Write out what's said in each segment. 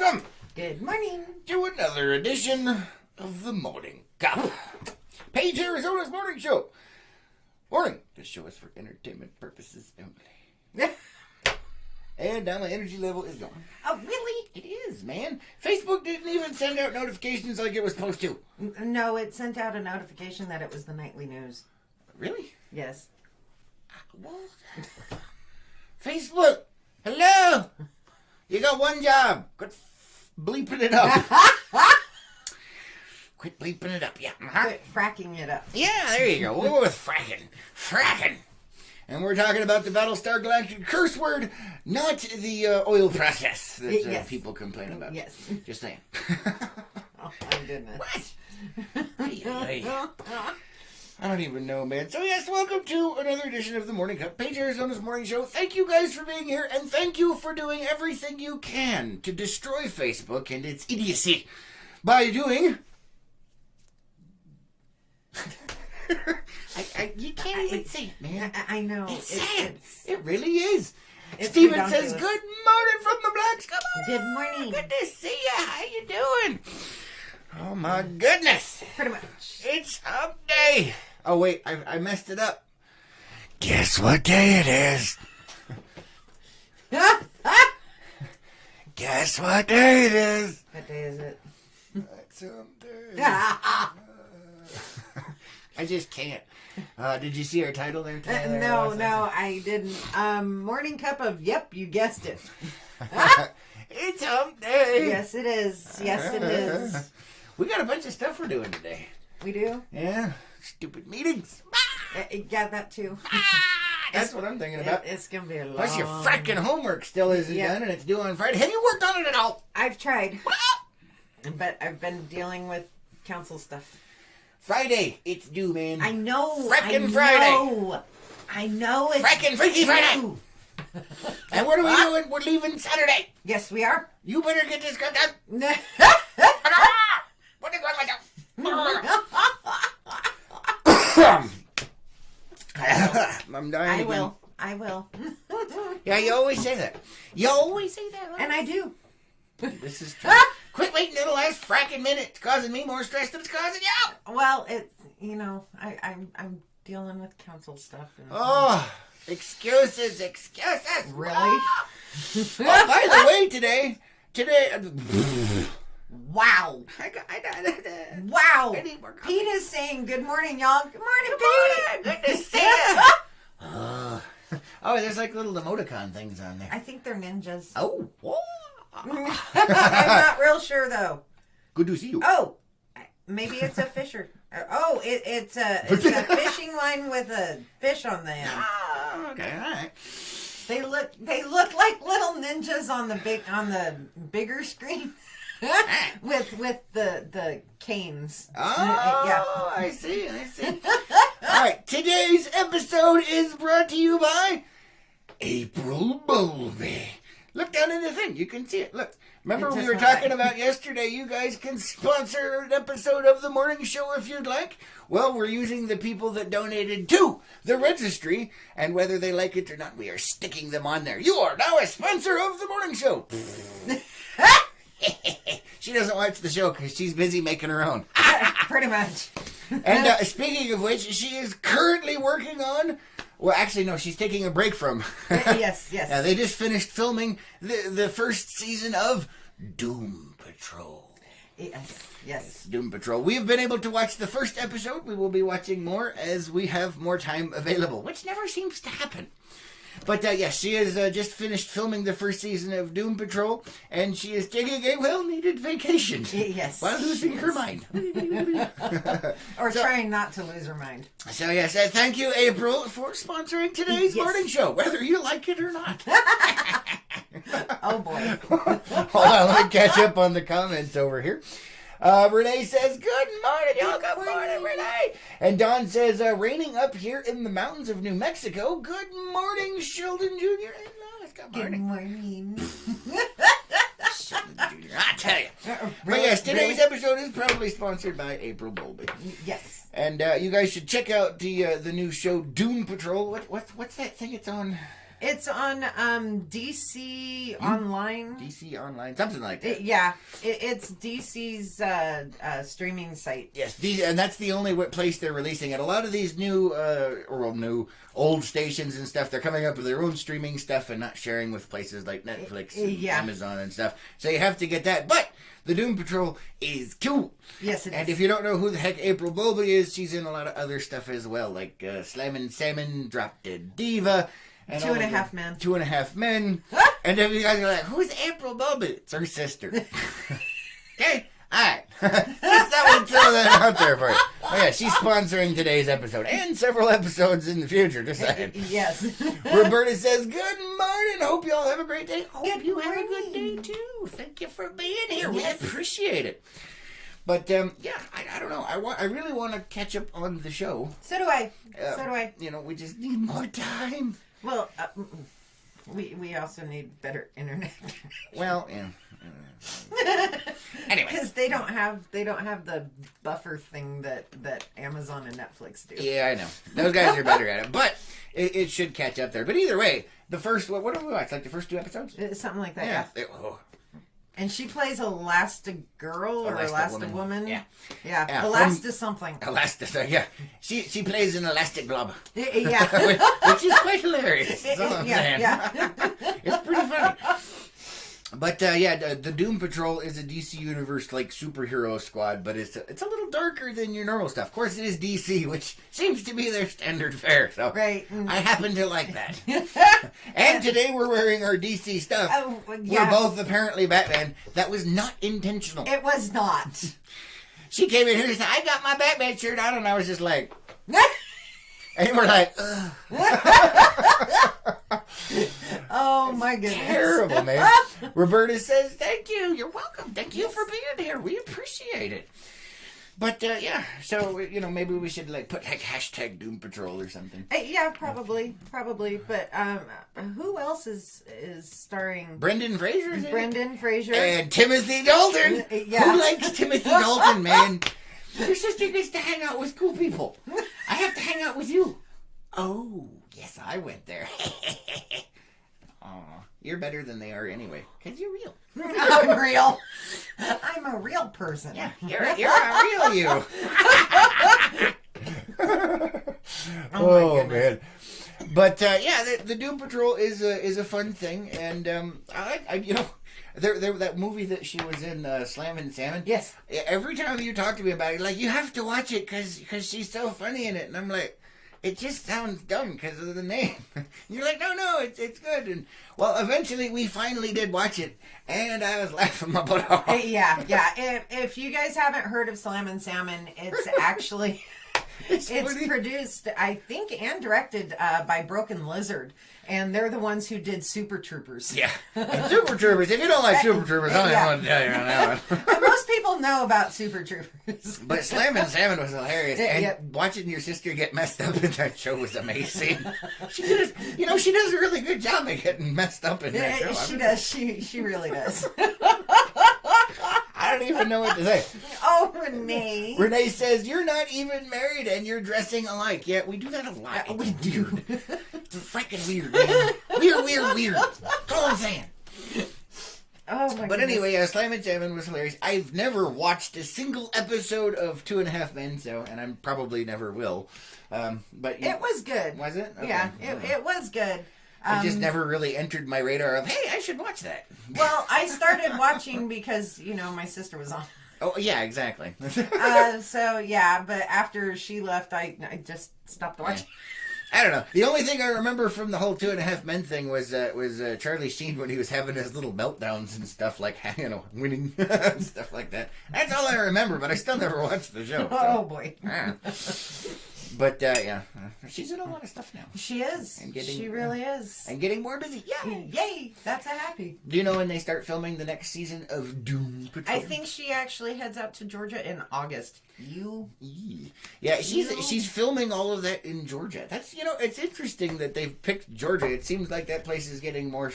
welcome. Good morning. To another edition of the Morning Cup. Page Arizona's morning show. Morning. This show is for entertainment purposes only. And now my energy level is gone. Oh, really? It is, man. Facebook didn't even send out notifications like it was supposed to. No, it sent out a notification that it was the nightly news. Really? Yes. What? Facebook, hello. You got one job. Quit bleeping it up. Quit bleeping it up, yeah. Quit fracking it up. Yeah, there you go. We'll go with fracking. Fracking. And we're talking about the Battlestar Galactica curse word, not the oil process that yes. People complain about. Yes. Just saying. Oh, my goodness. What? I don't even know, man. So, yes, welcome to another edition of the Morning Cup, Page Arizona's morning show. Thank you guys for being here, and thank you for doing everything you can to destroy Facebook and its idiocy by doing... you can't even say it, man. I know. It's sad. It really is. It's Steven ridiculous. says, good morning from the Blacks. Come on. Good morning. Good to see you. How you doing? Oh, my goodness. Pretty much. It's hump day. Oh, wait. I messed it up. Guess what day it is? Guess what day it is? What day is it? It's hump day. I just can't. Did you see our title there today? No, I didn't. Morning cup of, yep, you guessed it. It's hump day. Yes, it is. Yes, it is. We got a bunch of stuff we're doing today. We do? Yeah. Stupid meetings. Yeah, that too. That's what I'm thinking about. It's going to be a long... Plus your fracking homework still isn't done and it's due on Friday. Have you worked on it at all? I've tried. But I've been dealing with council stuff. Friday, it's due, man. I know. Fracking Friday. I know it's Fracking Freaky Friday. And what are we doing? We're leaving Saturday. Yes, we are. You better get this cut done. What is wrong with you? I'm dying again. I will. Yeah, you always say that. You always say that. And I do. This is true. Quit waiting till the last fracking minute. It's causing me more stress than it's causing you. Well, it's, I'm dealing with council stuff. And, Oh, excuses. Really? Oh, by the way, today. Wow. Wow. I need more coffee. Pete is saying good morning, y'all. Good morning, Pete. Good to see you. Oh, there's like little emoticon things on there. I think they're ninjas. Oh, whoa. I'm not real sure, though. Good to see you. Oh, maybe it's a fisher. It's a fishing line with a fish on the end. Oh, okay, all right. They look like little ninjas on the bigger screen. with the canes. Oh, yeah. I see. All right, today's episode is brought to you by April Bowlby. Look down in the thing. You can see it. Look. Remember we were talking about yesterday, you guys can sponsor an episode of the morning show if you'd like. Well, we're using the people that donated to the registry, and whether they like it or not, we are sticking them on there. You are now a sponsor of the morning show. She doesn't watch the show because she's busy making her own. Pretty much. And speaking of which, she is currently working on... Well, actually, no, she's taking a break from... Yes. Yeah, they just finished filming the first season of Doom Patrol. Yes. Doom Patrol. We've been able to watch the first episode. We will be watching more as we have more time available, which never seems to happen. But yes, she has just finished filming the first season of Doom Patrol, and she is taking a well-needed vacation. Yes. While losing her mind. Or trying not to lose her mind. So yes, thank you, April, for sponsoring today's morning show, whether you like it or not. Oh, boy. Hold on, let me catch up on the comments over here. Renee says, good morning, y'all. Good morning, Renee. And Don says, raining up here in the mountains of New Mexico. Good morning, Sheldon Jr. Good morning. Sheldon Jr. I tell you. But yes, today's episode is probably sponsored by April Bowlby. Yes. And you guys should check out the new show, Doom Patrol. What's that thing it's on? It's on DC Online. DC Online, something like that. It's DC's streaming site. Yes, and that's the only place they're releasing it. A lot of these new old stations and stuff, they're coming up with their own streaming stuff and not sharing with places like Netflix and Amazon and stuff. So you have to get that. But the Doom Patrol is cool. Yes, it is. And if you don't know who the heck April Bowlby is, she's in a lot of other stuff as well, like Slammin' Salmon, Drop Dead Diva. And 2.5 Men. 2.5 Men. And then you guys are like, who's April Bowlby? It's her sister. Okay? Alright. Just thought we'd throw that out there for you. Oh yeah, she's sponsoring today's episode and several episodes in the future, just saying. Yes. Roberta says, good morning. Hope you all have a great day. Hope you morning. have a good day too. Thank you for being here. Yes. We appreciate it. But I don't know. I really want to catch up on the show. So do I. We just need more time. Well, we also need better internet. Well, yeah. Anyway, because they don't have the buffer thing that Amazon and Netflix do. Yeah, I know. Those guys are better at it, but it should catch up there. But either way, the first what did we watch? Like the first 2 episodes? Something like that. Yeah. Oh. And she plays Elastigirl or Elastiwoman. Yeah. Elasta something. Elasta, yeah. She plays an elastic blob. Yeah. which is quite hilarious. That's all I'm saying. Yeah. It's pretty funny. But the Doom Patrol is a DC Universe like superhero squad, but it's a little darker than your normal stuff. Of course, it is DC, which seems to be their standard fare. So right. I happen to like that. And today we're wearing our DC stuff. Oh, yeah. We're both apparently Batman. That was not intentional. It was not. She came in here and said, "I got my Batman shirt on," and I was just like, and we're like, ugh. Oh my goodness. Terrible, man. Roberta says, thank you. You're welcome. Thank you for being here. We appreciate it. But, so, maybe we should, put, hashtag Doom Patrol or something. Yeah, probably. But, who else is starring? Brendan Fraser? Brendan Fraser. And Timothy Dalton. Yeah. Who likes Timothy Dalton, man? Your sister gets to hang out with cool people. I have to hang out with you. Oh, yes, I went there. Aw, you're better than they are anyway, because you're real. I'm real. I'm a real person. Yeah, you're a real you. Oh man. But the Doom Patrol is a fun thing, and that movie that she was in, Slammin' Salmon. Yes. Every time you talk to me about it, you have to watch it because she's so funny in it, and I'm like, it just sounds dumb because of the name. You're like, no, it's good. And well, eventually we finally did watch it, and I was laughing my butt off. Yeah. If you guys haven't heard of Slammin' Salmon, it's actually it's produced, I think, and directed by Broken Lizard, and they're the ones who did Super Troopers. Yeah, and Super Troopers. If you don't like Super Troopers, I don't want to tell you on that one. Most people know about Super Troopers. But Slammin' Salmon was hilarious, and watching your sister get messed up in that show was amazing. She does a really good job of getting messed up in that show. She does. She really does. I don't even know what to say. Oh, Renee. Renee says, you're not even married and you're dressing alike. Yeah, we do that a lot. We do. It's freaking weird, man. Weird. That's all I'm saying. Oh, my goodness. But anyway, Slammin' Salmon was hilarious. I've never watched a single episode of 2.5 Men, and I probably never will. But it was good. Was it? Okay. Yeah, it was good. It just never really entered my radar of, hey, I should watch that. Well, I started watching because, my sister was on. Oh, yeah, exactly. But after she left, I just stopped watching. I don't know. The only thing I remember from the whole 2.5 Men thing was Charlie Sheen when he was having his little meltdowns and stuff, winning and stuff like that. That's all I remember, but I still never watched the show. So. Oh, boy. But, she's in a lot of stuff now. She is. She really is. And getting more busy. Yay! Yay! That's a happy. Do you know when they start filming the next season of Doom Patrol? I think she actually heads out to Georgia in August. Yeah, she's filming all of that in Georgia. That's, it's interesting that they've picked Georgia. It seems like that place is getting more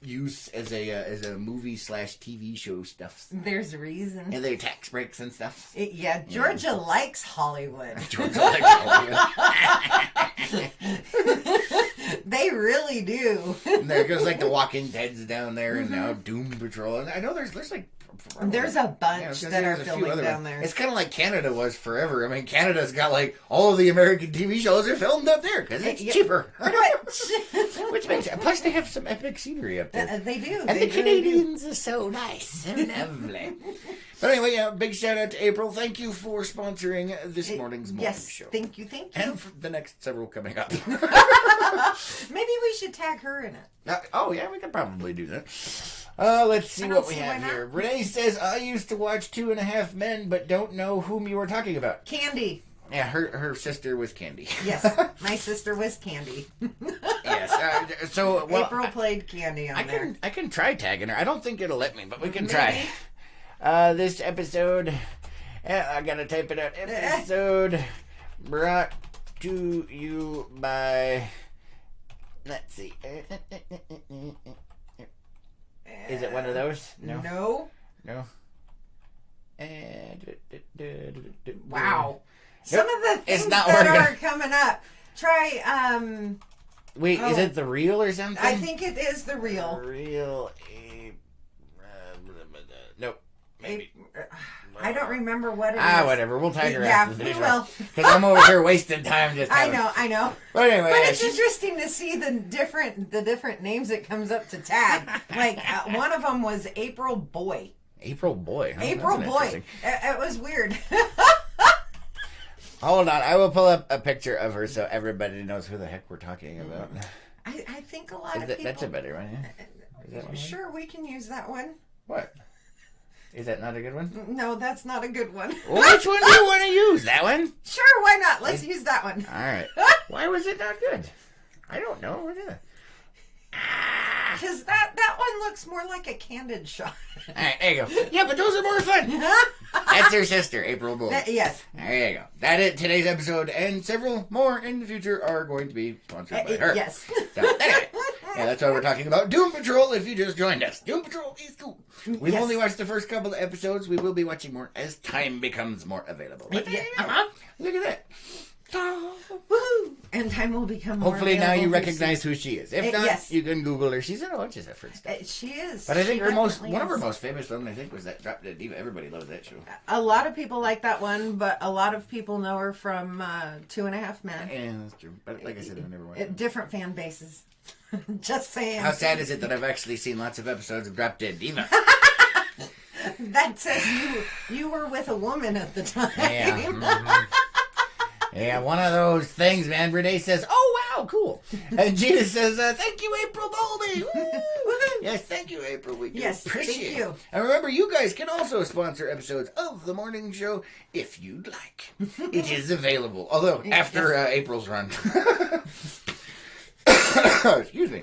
use as a movie / TV show stuff. There's a reason. And their tax breaks and stuff. Georgia likes Hollywood. Georgia likes Hollywood. They really do. And there goes like the Walking Dead's down there, and now Doom Patrol. And I know there's like. There's a bunch that are filming down there. It's kind of like Canada was forever. I mean, Canada's got like all of the American TV shows are filmed up there because it's cheaper. Which makes sense. Plus, they have some epic scenery up there. They do. And the Canadians are so nice and lovely. But anyway, big shout out to April. Thank you for sponsoring this morning's morning show. Thank you. And for the next several coming up. Maybe we should tag her in it. Oh, yeah, we could probably do that. Let's see what we have here. Renee says, I used to watch 2.5 Men, but don't know whom you were talking about. Candy. Yeah, her sister was Candy. Yes, my sister was Candy. Yes. So April played Candy on there. I can try tagging her. I don't think it'll let me, but we can try. This episode, I gotta type it out. Episode brought to you by. Let's see. Is it one of those? No. Wow. Some of the things that are coming up. Try, Wait, is it the real or something? I think it is the real. Real. Nope. Maybe. I don't remember what it is. Whatever. We'll tag her after the video. Well. Because I'm over here wasting time just I know. But anyway. But it's interesting to see the different names it comes up to tag. Like, one of them was April Boy. April Boy. Huh? April Boy. It was weird. Hold on. I will pull up a picture of her so everybody knows who the heck we're talking about. I think a lot of people... That's a better one, yeah? Is that one? Sure, we can use that one. What? Is that not a good one? No, that's not a good one. Well, which one do you want to use? That one? Sure, why not? Let's use that one. All right. Why was it not good? I don't know. What is it? Because that one looks more like a candid shot. All right, there you go. Yeah, but those are more fun. That's her sister, April Bull. Yes. There you go. That is today's episode, and several more in the future are going to be sponsored by her. Yes. So, anyway. Yeah, that's why we're talking about Doom Patrol if you just joined us. Doom Patrol is cool. We've only watched the first couple of episodes. We will be watching more as time becomes more available. But look at that. Woohoo! And time will become more Hopefully now you recognize soon. who she is. If not, you can Google her. She's in a bunch of different stuff. She is. But I think one of her most famous films, I think, was that Drop Dead Diva. Everybody loves that show. A lot of people like that one, but a lot of people know her from 2.5 Men. Yeah, that's true. But like I said, I've never watched it. Different fan bases. Just saying. How sad is it that I've actually seen lots of episodes of Drop Dead Diva? That says you were with a woman at the time. Yeah. Mm-hmm. Yeah, one of those things, man. Renee says, oh, wow, cool. And Gina says, thank you, April Dolby. Yes, thank you, April. We do appreciate it. And remember, you guys can also sponsor episodes of The Morning Show if you'd like. It is available. Although, after April's run. Excuse me.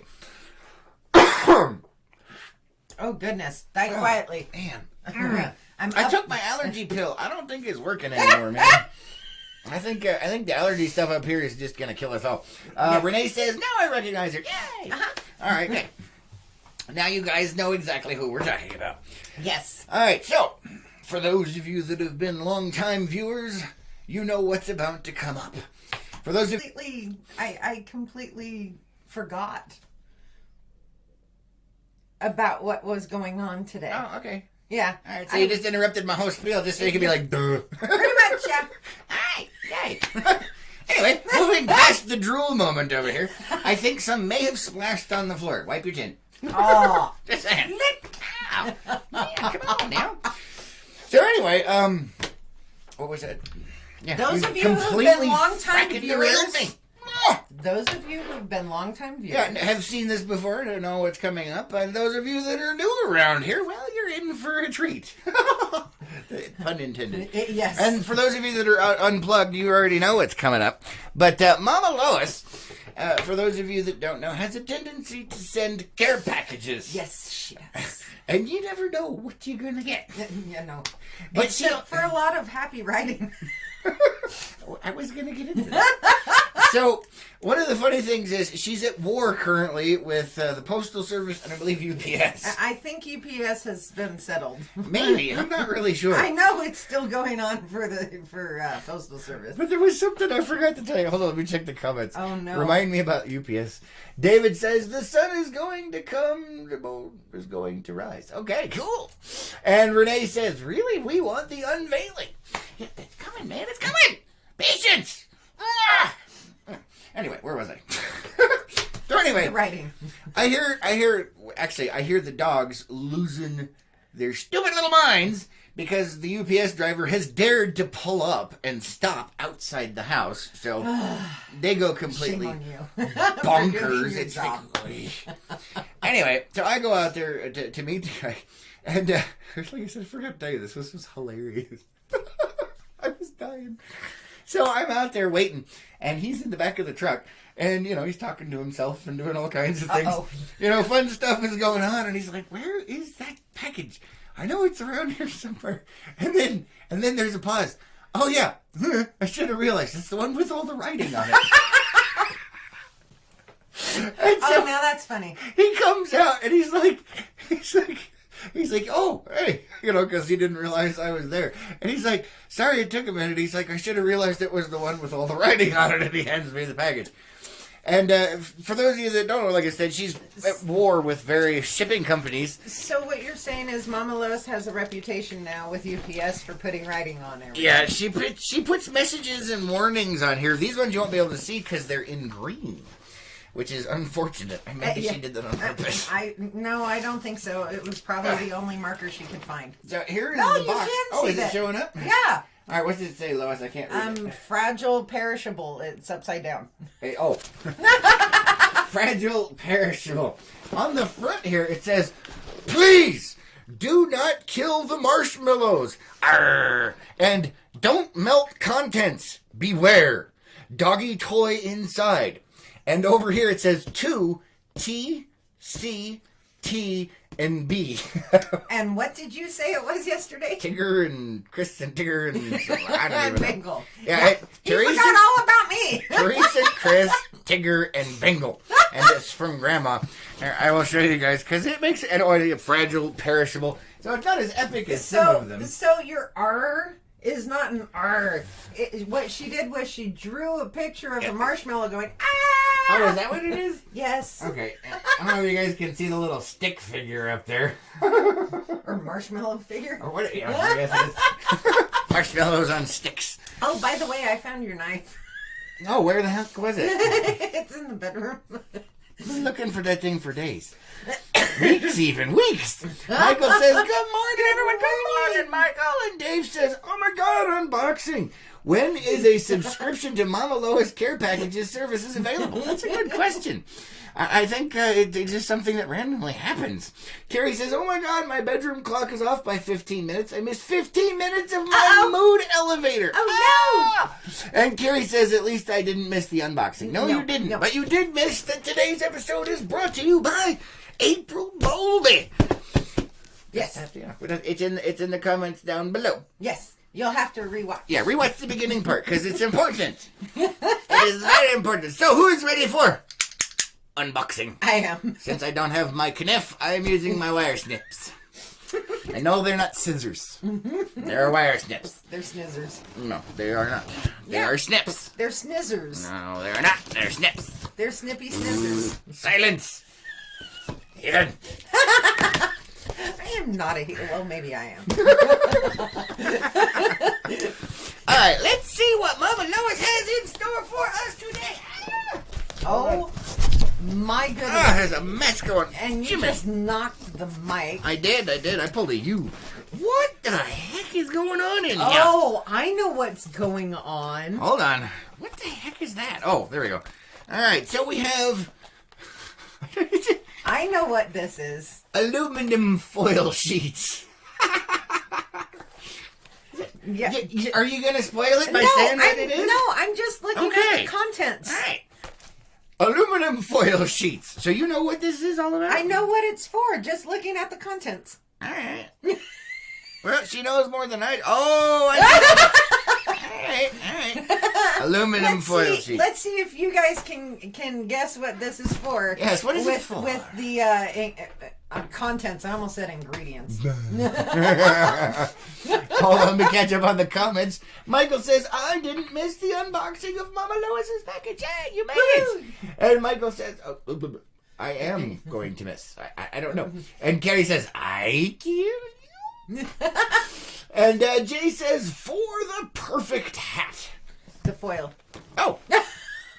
Oh, goodness. Die quietly. Man. I took my allergy pill. I don't think it's working anymore, man. I think the allergy stuff up here is just gonna kill us all. Renee says, now I recognize her. Yay! All right, okay. Now you guys know exactly who we're talking about. Yes. All right, so for those of you that have been longtime viewers, you know what's about to come up. For those of I completely forgot about what was going on today. Oh, okay. Yeah. All right, so you just interrupted my whole spiel just so you could be like, duh. Pretty much, yeah. Hi, yay. Anyway, moving past the drool moment over here, I think some may have splashed on the floor. Wipe your chin. Oh. Just saying. Ow. Yeah, come on now. So anyway, what was that? Yeah, those of you who've been long-time viewers. Those of you who've been long-time viewers. Yeah, have seen this before, don't know what's coming up. And those of you that are new around here, well, you're in for a treat. Pun intended. Yes. And for those of you that are unplugged, you already know what's coming up. But Mama Lois, for those of you that don't know, has a tendency to send care packages. Yes, she does. And you never know what you're going to get. You know. But except for a lot of happy writing. I was going to get into that. So, one of the funny things is she's at war currently with the Postal Service and I believe UPS. I think UPS has been settled. Maybe. I'm not really sure. I know it's still going on for Postal Service. But there was something I forgot to tell you. Hold on, let me check the comments. Oh, no. Remind me about UPS. David says, the sun is going to come, the moon is going to rise. Okay, cool. And Renee says, really? We want the unveiling. Yeah, it's coming, man. It's coming. Patience. Ah! Anyway, where was I? So anyway, writing. I hear the dogs losing their stupid little minds because the UPS driver has dared to pull up and stop outside the house. So they go completely Shame on you. bonkers. It's like, anyway, so I go out there to meet the guy. And like I said, I forgot to tell you this. This was hilarious. I was dying. So I'm out there waiting, and he's in the back of the truck, and, he's talking to himself and doing all kinds of things. Fun stuff is going on, and he's like, where is that package? I know it's around here somewhere. And then there's a pause. Oh, yeah. I should have realized. It's the one with all the writing on it. Now that's funny. He comes out, and he's like, oh, hey, because he didn't realize I was there. And he's like, sorry it took a minute. He's like, I should have realized it was the one with all the writing on it. And he hands me the package. And for those of you that don't know, like I said, she's at war with various shipping companies. So what you're saying is Mama Lois has a reputation now with UPS for putting writing on everything. Yeah, she puts messages and warnings on here. These ones you won't be able to see because they're in green. Which is unfortunate. Maybe she did that on purpose. No, I don't think so. It was probably the only marker she could find. So here is the box. Is it showing up? Yeah. All right, what does it say, Lois? I can't read it. Fragile, perishable. It's upside down. Hey, fragile, perishable. On the front here, it says, please do not kill the marshmallows. Arr! And don't melt contents. Beware. Doggy toy inside. And over here it says 2 T, C, T, and B. And what did you say it was yesterday? Tigger and Chris and Tigger and I don't even know. Bengal. Yeah, Teresa, you forgot all about me. Teresa, Chris, Tigger, and Bengal. And it's from Grandma. Here, I will show you guys because it makes it fragile, perishable. So it's not as epic as some of them. So your R is not an R. What she did was she drew a picture of a marshmallow going, ah! Oh, is that what it is? Yes. Okay. I don't know if you guys can see the little stick figure up there. Or marshmallow figure. Or what? Yeah, I guess it is. Marshmallows on sticks. Oh, by the way, I found your knife. Oh, where the heck was it? It's in the bedroom. I've been looking for that thing for days. Weeks even. Weeks. Michael says, good morning, everyone. Good morning, Michael. And Dave says, oh my God, unboxing. When is a subscription to Mama Lois Care Packages services available? That's a good question. I think it's just something that randomly happens. Carrie says, oh my God, my bedroom clock is off by 15 minutes. I missed 15 minutes of my mood elevator. Oh, no. And Carrie says, at least I didn't miss the unboxing. No, you didn't. No. But you did miss that today's episode is brought to you by April Bowlby. Yes. It's in the comments down below. Yes. You'll have to rewatch. Yeah, rewatch the beginning part because it's important. It is very important. So, who is ready for unboxing? I am. Since I don't have my knife, I am using my wire snips. I know they're not scissors. They're wire snips. They're snizzers. No, they are not. They are snips. They're snizzers. No, they're not. They're snips. They're snippy snizzers. Silence. Heathen. I am not a heathen. Well, maybe I am. All right, let's see what Mama Lois has in store for us today. Oh, my goodness. There's a mess going. And you just knocked the mic. I did. I pulled a U. What the heck is going on in here? Oh, I know what's going on. Hold on. What the heck is that? Oh, there we go. All right, so we have... I know what this is. Aluminum foil sheets. Yeah. Are you going to spoil it by saying what it is? No, I'm just looking at the contents. All right. Aluminum foil sheets. So you know what this is all about? I know what it's for, just looking at the contents. All right. Well, she knows more than I do. Oh, I know. All right. Aluminum foil sheet. Let's see if you guys can guess what this is for. Yes, what is it for? With the contents. I almost said ingredients. Hold on to catch up on the comments. Michael says, I didn't miss the unboxing of Mama Lois's package. Hey, you made it. And Michael says, I am going to miss. I don't know. And Carrie says, I kill you. And Jay says, for the perfect hat. The foil. Oh,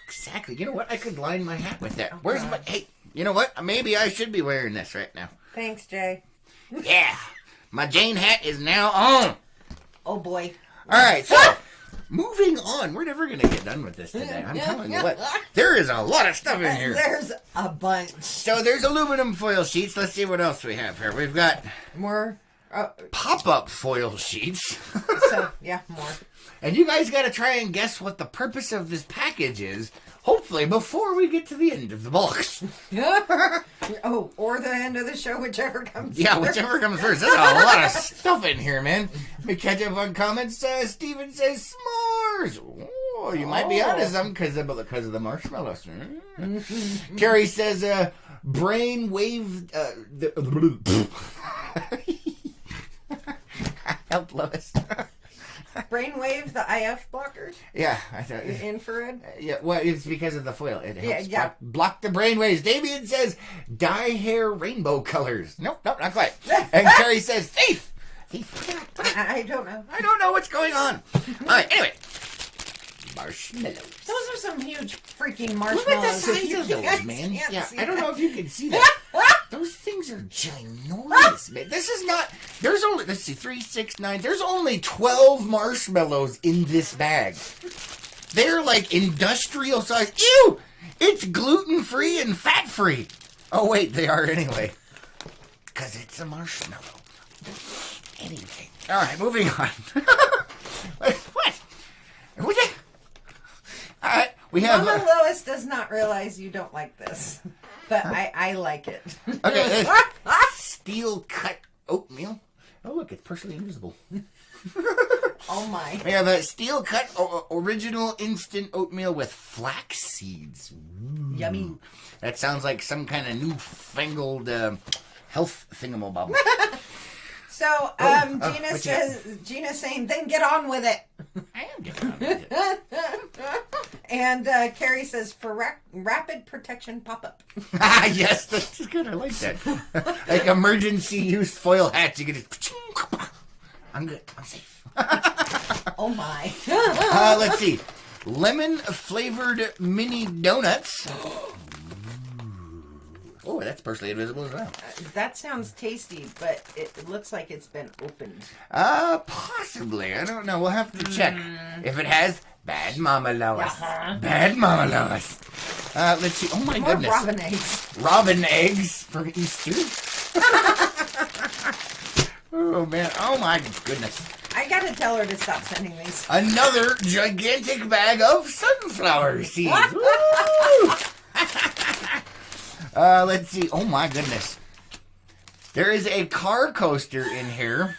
exactly. You know what? I could line my hat with that. Where's my... Hey, you know what? Maybe I should be wearing this right now. Thanks, Jay. Yeah. My Jane hat is now on. Oh, boy. All right, so moving on. We're never going to get done with this today. I'm telling you what. There is a lot of stuff in here. There's a bunch. So there's aluminum foil sheets. Let's see what else we have here. We've got more pop-up foil sheets. So, yeah, more. And you guys got to try and guess what the purpose of this package is. Hopefully, before we get to the end of the box. Oh, or the end of the show, whichever comes Yeah, first. whichever comes first. There's a lot of stuff in here, man. Let me catch up on comments. Steven says s'mores. Oh, you might be onto something because of the marshmallows. Carrie says brain-wave... Help, Lois. Brainwave, the IF blockers? Yeah, I thought... Infrared? Yeah, well, it's because of the foil. It helps Yeah. block the brainwaves. Damien says, dye hair rainbow colors. Nope, not quite. And Carrie says, thief. I don't know. I don't know what's going on. All right, anyway. Marshmallows. Those are some huge freaking Look at the marshmallows. size of those, Can't man. Yeah, see I don't that. know if you can see that. Those things are ginormous, man. This is not... There's only... Let's see, 3, 6, 9... There's only 12 marshmallows in this bag. They're like industrial size. Ew! It's gluten-free and fat-free. Oh, wait, they are anyway. Because it's a marshmallow. Anyway. All right, moving on. What? Who's that? All right, we have... Mama Lois does not realize you don't like this. But I like it. Okay, steel cut oatmeal. Oh, look, it's partially invisible. Oh, my. We have a steel cut original instant oatmeal with flax seeds. Ooh. Yummy. That sounds like some kind of newfangled health thingamabob. So, Gina's saying, then get on with it. I am getting on with it. And Carrie says, for rapid protection pop-up. Yes, that's good. I like that. Like emergency use foil hats. You get it. I'm good. I'm safe. Oh, my. Let's see. Lemon flavored mini donuts. Oh, that's partially invisible as well. That sounds tasty, but it looks like it's been opened. Possibly. I don't know. We'll have to check. If it has, bad Mama Lois. Bad Mama Lois. Let's see. Oh, my More goodness. robin eggs. Robin eggs for Easter. Oh, man. Oh, my goodness. I gotta tell her to stop sending these. Another gigantic bag of sunflower seeds. Woo! Let's see. Oh, my goodness. There is a car coaster in here.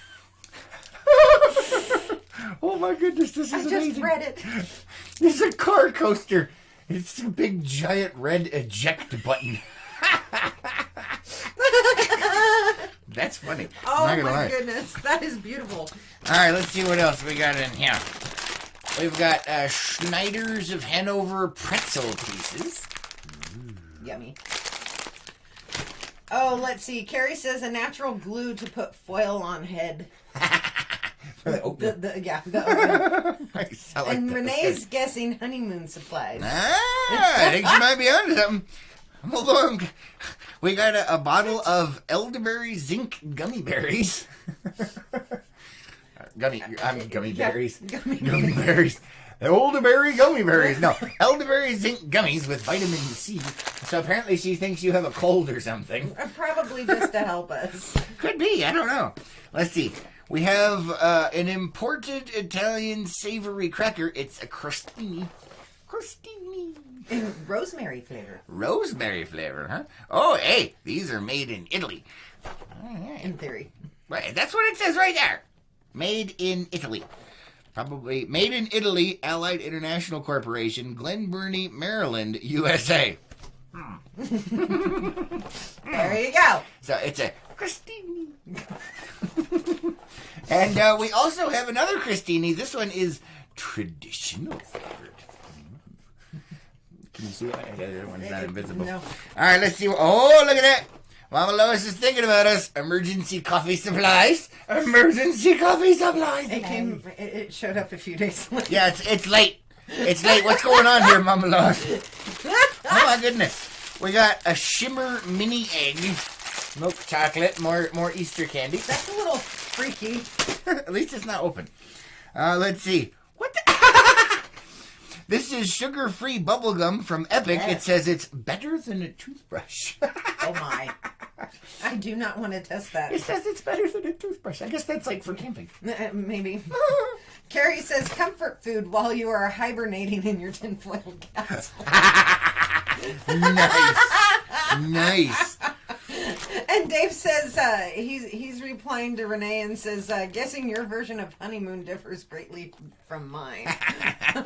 Oh, my goodness. This is amazing. I just read it. It's a car coaster. It's a big, giant red eject button. That's funny. Oh, I'm not gonna my lie. goodness. That is beautiful. All right, let's see what else we got in here. We've got Schneider's of Hanover pretzel pieces. Yummy. Oh, let's see. Carrie says a natural glue to put foil on head. The oatmeal. The Nice. I like and that. Renee's guessing honeymoon supplies. I think she might be onto something. Hold on. We got a bottle of elderberry zinc gummy berries. Gummy berries. Gummy berries. Elderberry gummy berries. No, elderberry zinc gummies with vitamin C. So apparently she thinks you have a cold or something. Probably just to help us. Could be. I don't know. Let's see. We have an imported Italian savory cracker. It's a crostini. Crostini. In rosemary flavor. Rosemary flavor, huh? Oh, hey, these are made in Italy. In theory. Right, that's what it says right there. Made in Italy. Probably made in Italy, Allied International Corporation, Glen Burnie, Maryland, USA. There you go. So it's a Crostini. And we also have another Crostini. This one is traditional flavored. Can you see that? The other one's not invisible. No. All right, let's see. Oh, look at that. Mama Lois is thinking about us. Emergency coffee supplies. Emergency coffee supplies. It showed up a few days later. Yeah, it's late. It's late. What's going on here, Mama Lois? Oh my goodness. We got a shimmer mini egg. Milk chocolate. More Easter candy. That's a little freaky. At least it's not open. Let's see. What the? This is sugar-free bubblegum from Epic. Yes. It says it's better than a toothbrush. Oh my. I do not want to test that. It says it's better than a toothbrush. I guess that's like for camping. Maybe. Carrie says comfort food while you are hibernating in your tinfoil castle. Nice. And Dave says he's replying to Renee and says, guessing your version of honeymoon differs greatly from mine.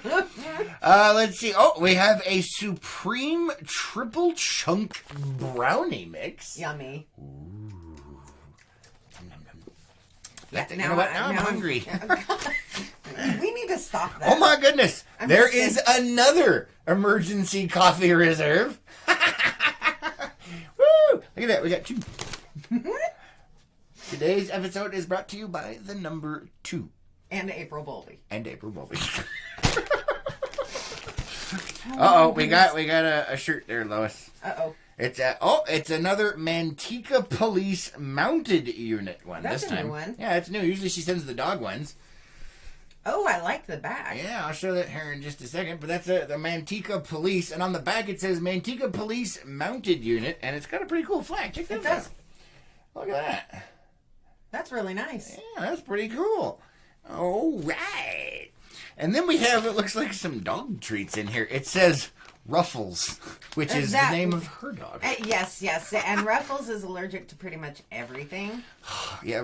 Let's see. Oh, we have a Supreme Triple Chunk Brownie Mix. Yummy. You know what? Now I'm hungry. We need to stop that. Oh my goodness. There just is another emergency coffee reserve. Woo! Look at that. We got 2. Today's episode is brought to you by the number 2. And April Bowlby. Uh-oh, we got a shirt there, Lois. Uh-oh. It's another Manteca Police mounted unit one. That's this a time. new one. Yeah, it's new. Usually she sends the dog ones. Oh, I like the back. Yeah, I'll show that here in just a second. But that's the Manteca Police, and on the back it says Manteca Police mounted unit, and it's got a pretty cool flag. Check that out. It does. Look at that. That's really nice. Yeah, that's pretty cool. All right. And then we have, it looks like some dog treats in here. It says Ruffles, which is the name of her dog. Yes. And Ruffles is allergic to pretty much everything. Yeah,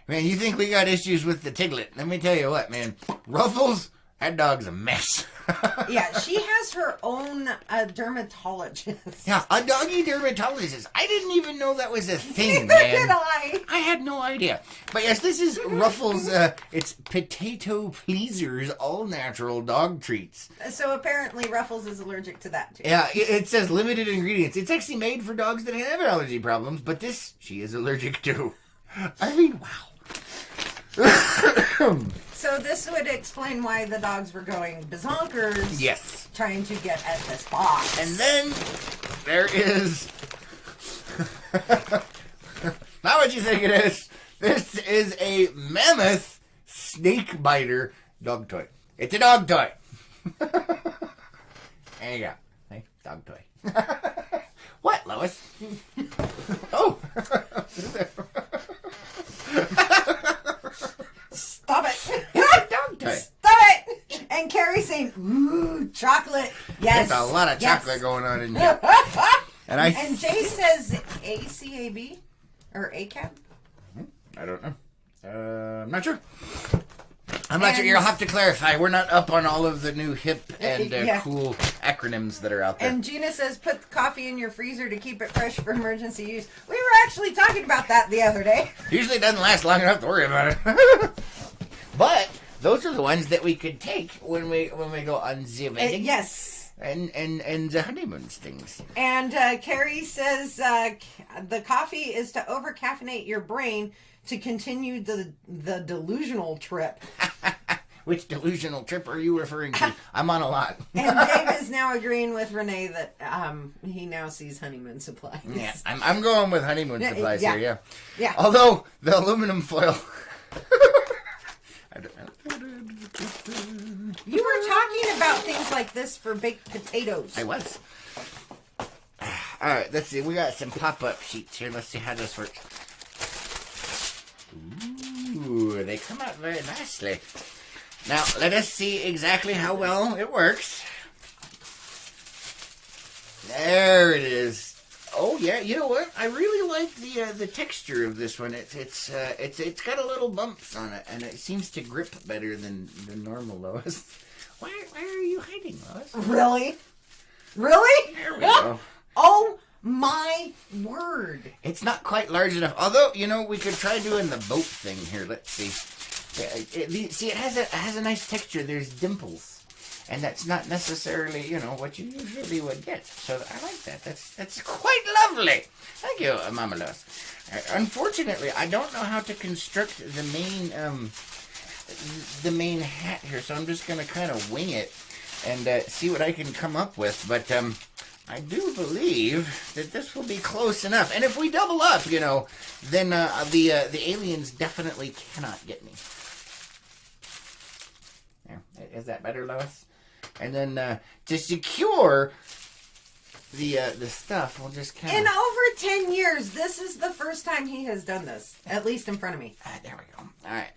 man, you think we got issues with the Tiglet. Let me tell you what, man. Ruffles, that dog's a mess. Yeah, she has her own dermatologist. Yeah, a doggy dermatologist. I didn't even know that was a thing, Neither man. did I. I had no idea. But yes, this is Ruffles. It's Potato Pleasers all natural dog treats. So apparently Ruffles is allergic to that too. Yeah, it says limited ingredients. It's actually made for dogs that have allergy problems, but this she is allergic to. I mean, wow. So this would explain why the dogs were going bazonkers. Yes. Trying to get at this box. And then there is not what you think it is. This is a mammoth snake biter dog toy. It's a dog toy. There you go. Hey, dog toy. What, Lois? Oh. Stop it. Dog toy. Stop it. And Carrie saying, ooh, chocolate. Yes. There's a lot of chocolate going on in here. And Jay says ACAB or ACAB. I don't know. I'm not sure. I'm not sure. You'll have to clarify. We're not up on all of the new hip and cool acronyms that are out there. And Gina says put coffee in your freezer to keep it fresh for emergency use. We were actually talking about that the other day. Usually it doesn't last long enough to worry about it. But those are the ones that we could take when we go on the wedding. Yes. And the honeymoon things. And Carrie says the coffee is to over-caffeinate your brain to continue the delusional trip. Which delusional trip are you referring to? I'm on a lot. And Dave is now agreeing with Renee that he now sees honeymoon supplies. Yeah, I'm going with honeymoon supplies here, yeah. Yeah. Although, the aluminum foil... You were talking about things like this for baked potatoes. I was. Alright, let's see. We got some pop-up sheets here. Let's see how this works. Ooh, they come out very nicely. Now, let us see exactly how well it works. There it is. Oh yeah, you know what? I really like the texture of this one. It's got a little bumps on it, and it seems to grip better than normal, Lois. Why are you hiding, Lois? Really? Really? There we go. Oh my word! It's not quite large enough. Although, you know, we could try doing the boat thing here. Let's see. See, it has a nice texture. There's dimples, and that's not necessarily, you know, what you usually would get. So I like that. That's quite lovely. Thank you, Mama Lois. Unfortunately, I don't know how to construct the main hat here, so I'm just gonna kind of wing it and see what I can come up with. But I do believe that this will be close enough. And if we double up, you know, then the aliens definitely cannot get me. There. Is that better, Lois? And then to secure the stuff, we'll just kind of... In over 10 years, this is the first time he has done this. At least in front of me. There we go. All right.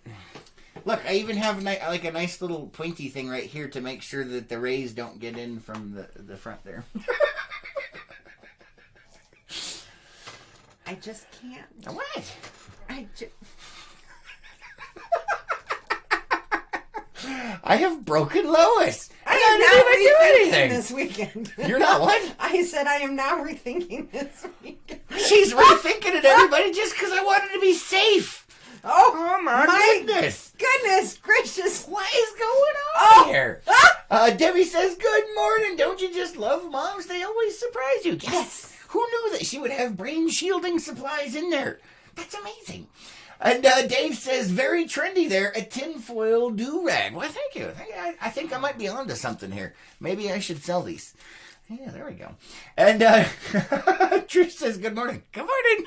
Look, I even have like a nice little pointy thing right here to make sure that the rays don't get in from the front there. I just can't. What? I have broken Lois. I didn't even do anything this weekend. You're not what? I said I am now rethinking this weekend. She's rethinking it, everybody, just because I wanted to be safe. Oh my goodness. Goodness gracious. What is going on here? Debbie says, good morning. Don't you just love moms? They always surprise you. Yes. Who knew that she would have brain shielding supplies in there? That's amazing. And Dave says, very trendy there, a tinfoil do-rag. Well, thank you. I think I might be onto something here. Maybe I should sell these. Yeah, there we go. And Trish says, good morning. Good morning.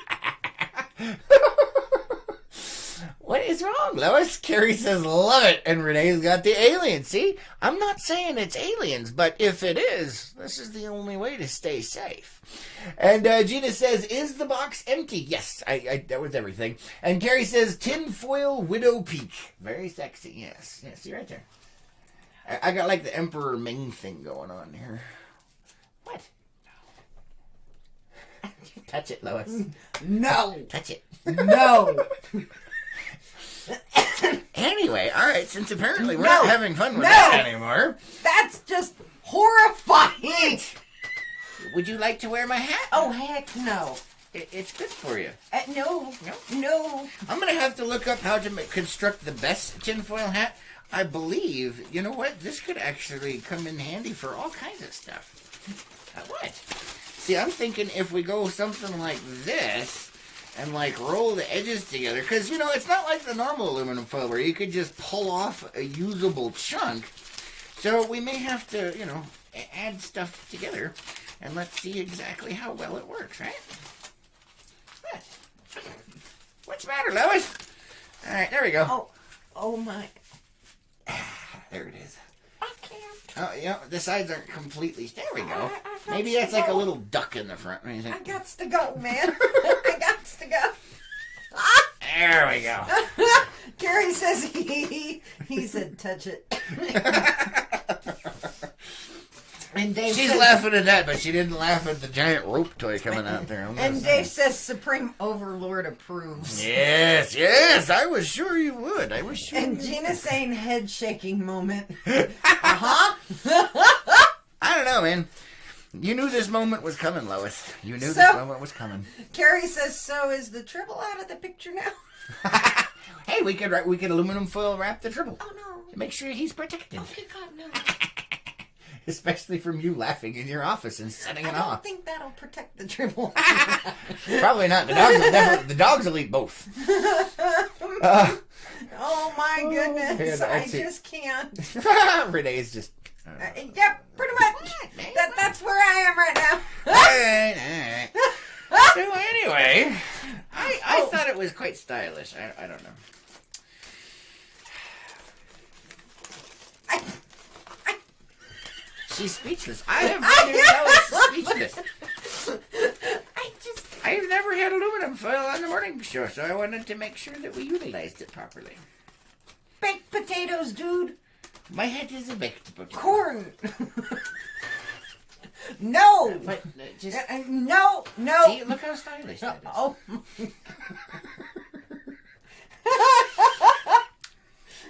What is wrong, Lois? Carrie says, love it. And Renee's got the aliens. See, I'm not saying it's aliens, but if it is, this is the only way to stay safe. And Gina says, is the box empty? Yes, I that was everything. And Carrie says, tinfoil widow peak. Very sexy, yes. Yeah, see right there. I got like the Emperor Ming thing going on here. What? No. Touch it, Lois. No. Touch it. No. Anyway, all right, since apparently we're not having fun with that anymore. That's just horrifying. Would you like to wear my hat? Oh, heck no. It's good for you. No. I'm going to have to look up how to construct the best tinfoil hat. I believe, you know what, this could actually come in handy for all kinds of stuff. What? See, I'm thinking if we go something like this, and like roll the edges together, because you know it's not like the normal aluminum foil where you could just pull off a usable chunk. So we may have to, you know, add stuff together, and let's see exactly how well it works, right? What? What's the matter, Lois? All right, there we go. Oh my! There it is. I can't. Oh, you know, the sides aren't completely. There we go. Maybe that's like a little duck in the front. What do you think? I got to go, man. I got to go. There we go. Gary says he said touch it. And Dave She's says, laughing at that, but she didn't laugh at the giant rope toy coming out there. And Dave says Supreme Overlord approves. Yes, I was sure you would. I was sure. And Gina's saying head shaking moment. Uh-huh. I don't know, man. You knew this moment was coming, Lois. You knew this moment was coming. Carrie says, so is the tribble out of the picture now? Hey, we could aluminum foil wrap the tribble. Oh, no. To make sure he's protected. Okay, God, no. Especially from you laughing in your office and setting it off. I don't think that'll protect the tribble. Probably not. The dogs will eat both. Oh my goodness. Yeah, I just can't. Renee's just... Yep, pretty much. That's where I am right now. All right. So anyway, I thought it was quite stylish. I don't know. She's speechless. I have never speechless. I've never had aluminum foil on the morning show, so I wanted to make sure that we utilized it properly. Baked potatoes, dude. My head is a baked potato. Corn. No. But just No. see, look how stylish that is. Oh.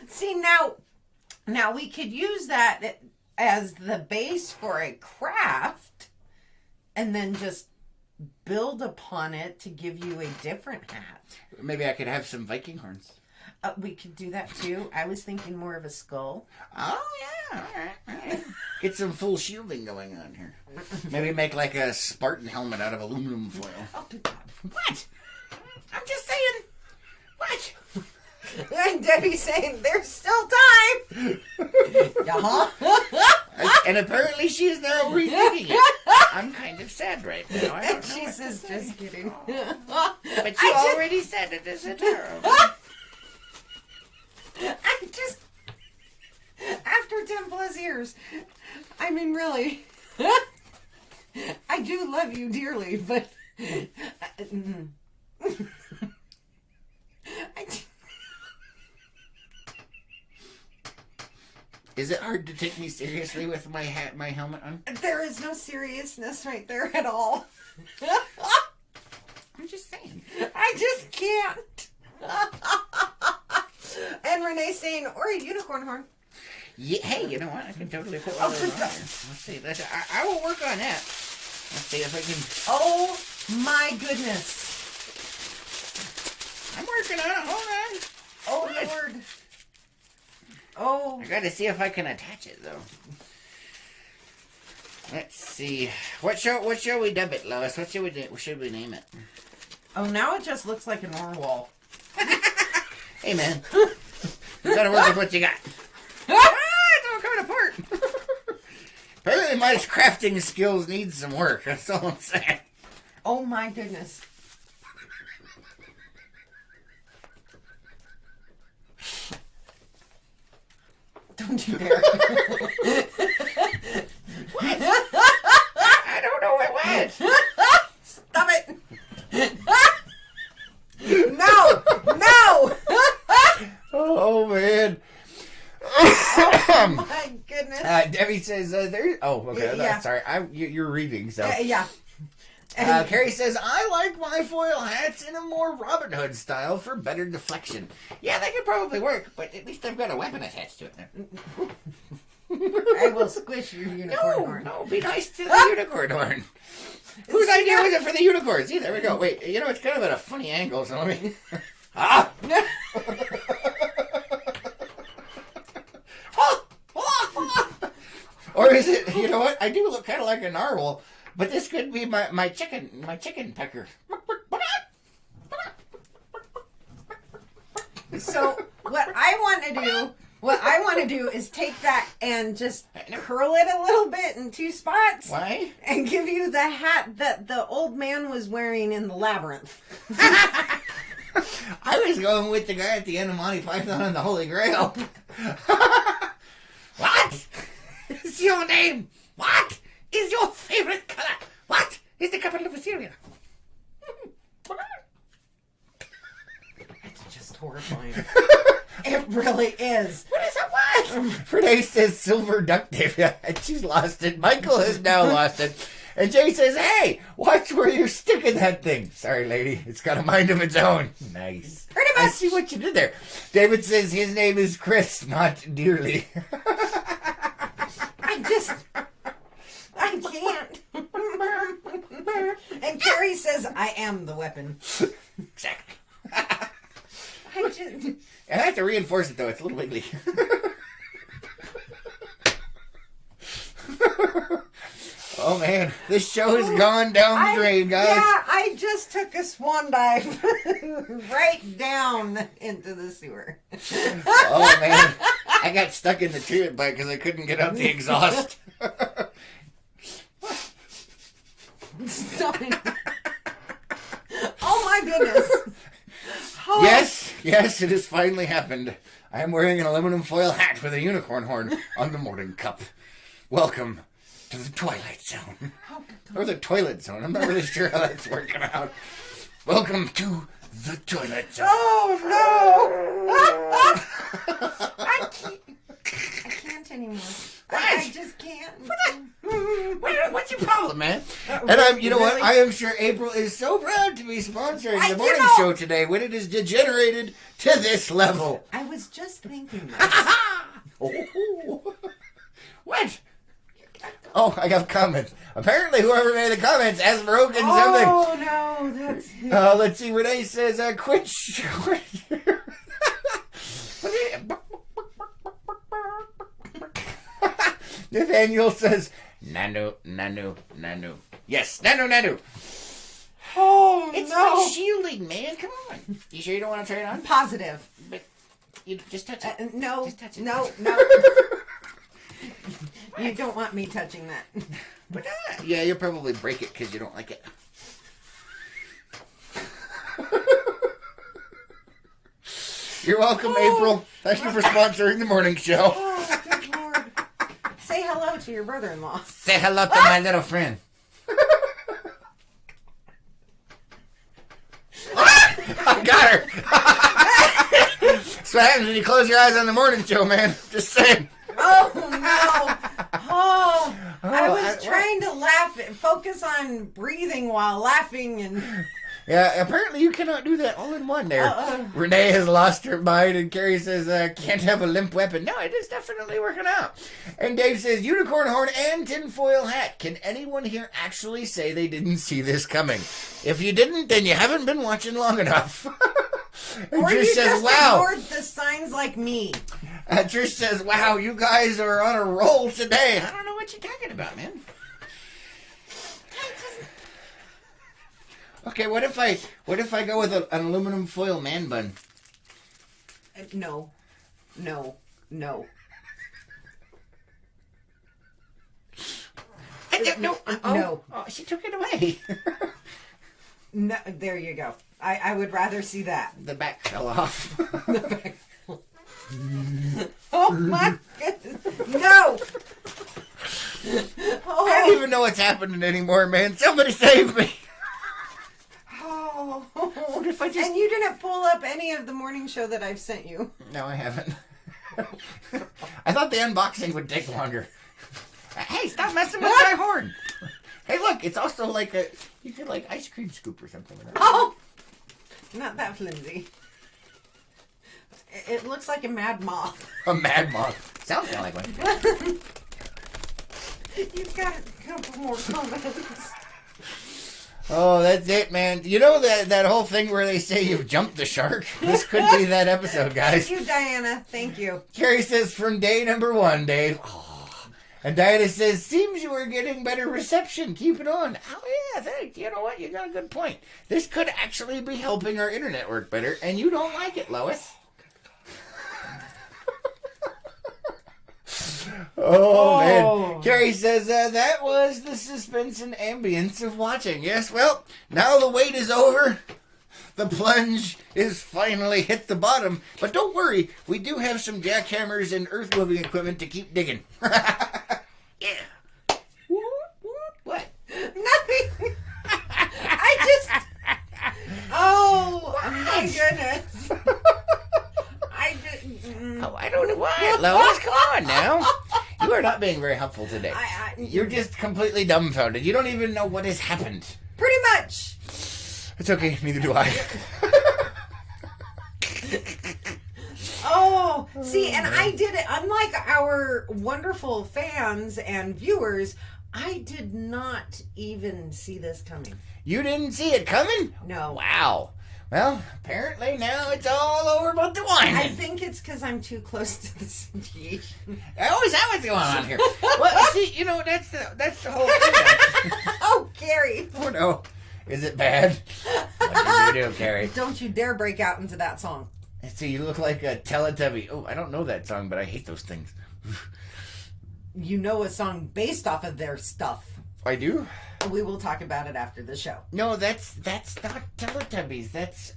See, now we could use that as the base for a craft and then just build upon it to give you a different hat. Maybe I could have some Viking horns. We could do that too. I was thinking more of a skull. Oh, yeah. All right. Get some full shielding going on here. Maybe make like a Spartan helmet out of aluminum foil. Oh, good God. What? I'm just saying. What? And Debbie's saying, there's still time. Uh-huh. And apparently she's now rethinking it. I'm kind of sad right now. I don't And know she what says, to say. just kidding. But you already said it isn't terrible. I just, after 10 plus years, I mean, really, I do love you dearly, but Is it hard to take me seriously with my hat, my helmet on? there is no seriousness right there at all. I'm just saying. I just can't. And Renee's saying, or a unicorn horn. Yeah, hey, you know what? I can totally put one of those on here. Let's see. I will work on that. Let's see if I can. Oh my goodness. I'm working on it. Hold on. Oh What? Lord. Oh. I got to see if I can attach it though. Let's see. What shall we dub it, Lois? What should we do? Should we name it? Oh, now it just looks like a narwhal. Hey, man. You gotta work with what you got. It's all coming apart. Apparently, my crafting skills need some work. That's all I'm saying. Oh my goodness. Don't you dare. I don't know what it was. Stop it. No. No. Oh, man. Oh my goodness. Debbie says, there. Oh, okay. Yeah. Sorry. You're reading, so. Yeah. Carrie says, I like my foil hats in a more Robin Hood style for better deflection. Yeah, that could probably work, but at least I've got a weapon attached to it. I will squish your unicorn horn. No, be nice to the unicorn horn. Whose idea was it for the unicorn? See, there we go. Wait, you know, it's kind of at a funny angle, so let me... Ah! Or is it, you know what? I do look kind of like a narwhal, but this could be my chicken pecker. So what I want to do is take that and just curl it a little bit in two spots. Why? And give you the hat that the old man was wearing in the labyrinth. I was going with the guy at the end of Monty Python and the Holy Grail. What is your name? What is your favorite color? What is the capital of Assyria? It's just horrifying. It really is. What is it? What? Renee says silver duct tape. And she's lost it. Michael has now lost it. And Jay says, hey, watch where you're sticking that thing. Sorry, lady. It's got a mind of its own. Nice. Pretty much. I see what you did there. David says his name is Chris, not Dearly. I can't. And Carrie says, I am the weapon. Exactly. I just... I have to reinforce it, though. It's a little wiggly. Oh, man. This show has gone down the drain, guys. Yeah, I just took a swan dive right down into the sewer. Oh, man. I got stuck in the toilet pipe because I couldn't get out the exhaust. Stop it. Oh, my goodness. Oh. Yes, it has finally happened. I am wearing an aluminum foil hat with a unicorn horn on the morning cup. Welcome to the Twilight Zone. Or the Toilet Zone. I'm not really sure how that's working out. Welcome to the Toilet Zone. Oh, no. I can't anymore. I just can't. What's your problem, man. And you know what? I am sure April is so proud to be sponsoring the morning show today when it is degenerated to this level. I was just thinking this. Oh. What? Oh, I got comments. Apparently, whoever made the comments has broken something. Oh, no, that's it. Let's see. Renee says, quit. Nathaniel says, Nanu. Yes, Nanu. Oh, It's no. my shielding, man. Come on. You sure you don't want to try it on? Positive. But you just touch it. No, Just touch it. no. You don't want me touching that. But yeah, you'll probably break it because you don't like it. You're welcome, April. Thank you for sponsoring the morning show. Oh, good Lord. Say hello to your brother-in-law. Say hello to my little friend. I got her. That's what happens when you close your eyes on the morning show, man. Just saying. Oh, no. Oh, I was trying to laugh, focus on breathing while laughing and... Yeah, apparently you cannot do that all in one there. Renee has lost her mind, and Carrie says, can't have a limp weapon. No, it is definitely working out. And Dave says, unicorn horn and tinfoil hat. Can anyone here actually say they didn't see this coming? If you didn't, then you haven't been watching long enough. And Or Trish you says, just wow. ignored the signs like me. Trish says, wow, you guys are on a roll today. I don't know what you're talking about, man. Okay, what if I go with an aluminum foil man bun? No. No. No. Oh, she took it away. No, there you go. I would rather see that. The back fell off. Oh my goodness. No. I don't even know what's happening anymore, man. Somebody save me. Oh. What if I just... And you didn't pull up any of the morning show that I've sent you. No, I haven't. I thought the unboxing would take longer. Hey, stop messing with my horn. Hey, look, it's also like you could like ice cream scoop or something with that. Oh. Not that flimsy. It looks like a mad moth. A mad moth. Sounds kind of like one. You've got a couple more comments. Oh, that's it, man. You know that whole thing where they say you've jumped the shark? This could be that episode, guys. Thank you, Diana. Thank you. Carrie says, from day number 1, Dave. Oh. And Diana says, seems you are getting better reception. Keep it on. Oh, yeah, thanks. You know what? You got a good point. This could actually be helping our internet work better, and you don't like it, Lois. Oh, man. Carrie says, that was the suspense and ambience of watching. Yes, well, now the wait is over. The plunge is finally hit the bottom. But don't worry, we do have some jackhammers and earth-moving equipment to keep digging. Yeah. What? Nothing. I just... Oh, my goodness. Oh, I don't know why, Lois. Come on now. You are not being very helpful today. You're just completely dumbfounded. You don't even know what has happened. Pretty much. It's okay. Neither do I. Oh, see, and I did it. Unlike our wonderful fans and viewers, I did not even see this coming. You didn't see it coming? No. Wow. Well, apparently now it's all over but the wine. I think it's because I'm too close to the situation. Always that what's going on here. Well, see, you know, that's the whole thing. Oh, Gary. Oh, no. Is it bad? What did you do, Carrie? Don't you dare break out into that song. See, you look like a Teletubby. Oh, I don't know that song, but I hate those things. You know a song based off of their stuff. I do? We will talk about it after the show. No, that's not Teletubbies. That's,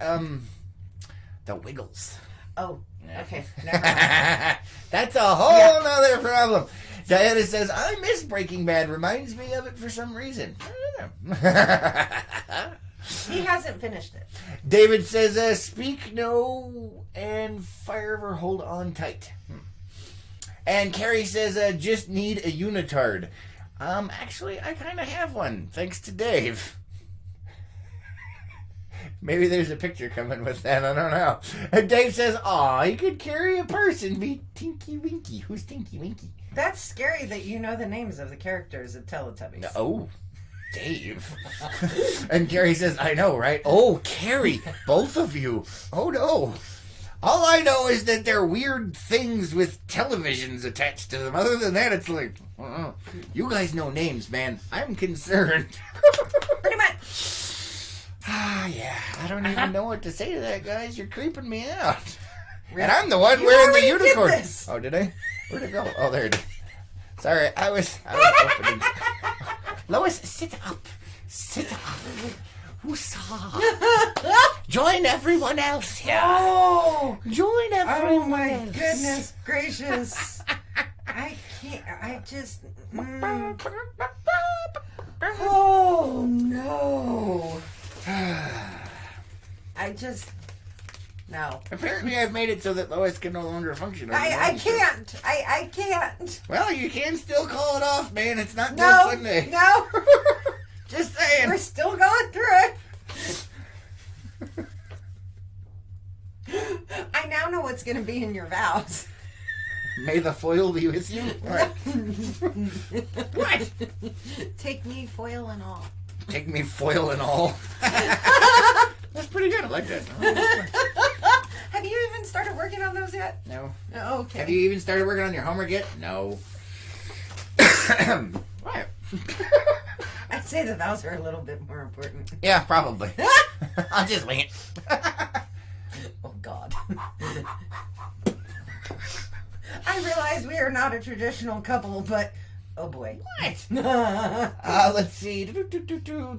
the Wiggles. Oh, okay. Never mind. That's a whole nother problem. Diana says, I miss Breaking Bad. Reminds me of it for some reason. I don't know. He hasn't finished it. David says, speak no and forever hold on tight. And Carrie says, just need a unitard. Actually, I kind of have one, thanks to Dave. Maybe there's a picture coming with that, I don't know. And Dave says, aw, he could carry a person, be Tinky Winky. Who's Tinky Winky? That's scary that you know the names of the characters of Teletubbies. Oh, Dave. And Carrie says, I know, right? Oh, Carrie, both of you. Oh, no. All I know is that they're weird things with televisions attached to them. Other than that, it's like, you guys know names, man. I'm concerned. Pretty much. Yeah. I don't even know what to say to that, guys. You're creeping me out. Really? And I'm the one You wearing the already unicorn. did this. Oh, did I? Where'd it go? Oh, there it is. Sorry, I was opening. Lois, sit up. Sit up. Woosah. Join everyone else here. Oh, Join everyone oh my else. goodness gracious. I can't, I just, oh no. I just, no. Apparently I've made it so that Lois can no longer function. on the I morning show. can't. I can't. Well, you can still call it off, man. It's not till No, Sunday. no. Just saying. We're still going through it. I now know what's going to be in your vows. May the foil be with you. What? What? Take me, foil and all. Take me foil and all. That's pretty good. I like that. Have you even started working on those yet? No. Oh, okay. Have you even started working on your homework yet? No. What? I'd say the vows are a little bit more important. Yeah, probably. I'll just wing it. Oh, God. I realize we are not a traditional couple, but oh boy. What? Let's see.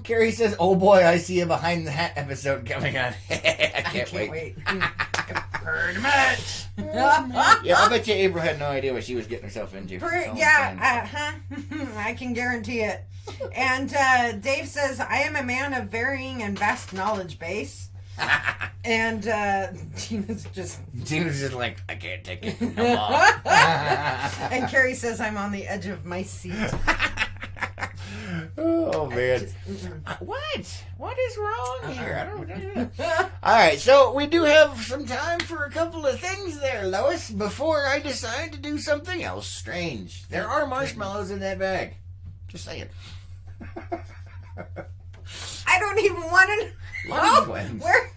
Carrie says, "Oh boy, I see a behind the hat episode coming on." I can't wait. Pretty much. Yeah, I bet you April had no idea what she was getting herself into. I can guarantee it. And Dave says, "I am a man of varying and vast knowledge base." And Gina's just like, I can't take it no more. And Carrie says, "I'm on the edge of my seat." Oh man, what is wrong here? I don't know. All right, so we do have some time for a couple of things there, Lois, before I decide to do something else strange. There are marshmallows in that bag. Just saying. I don't even want to know where.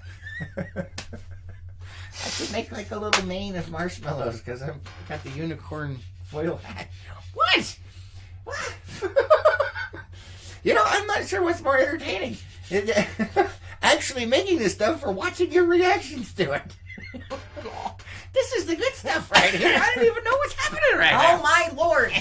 I should make like a little mane of marshmallows because I've got the unicorn foil hat. What? You know, I'm not sure what's more entertaining. Actually making this stuff or watching your reactions to it. This is the good stuff right here. I don't even know what's happening right now. Oh my lord.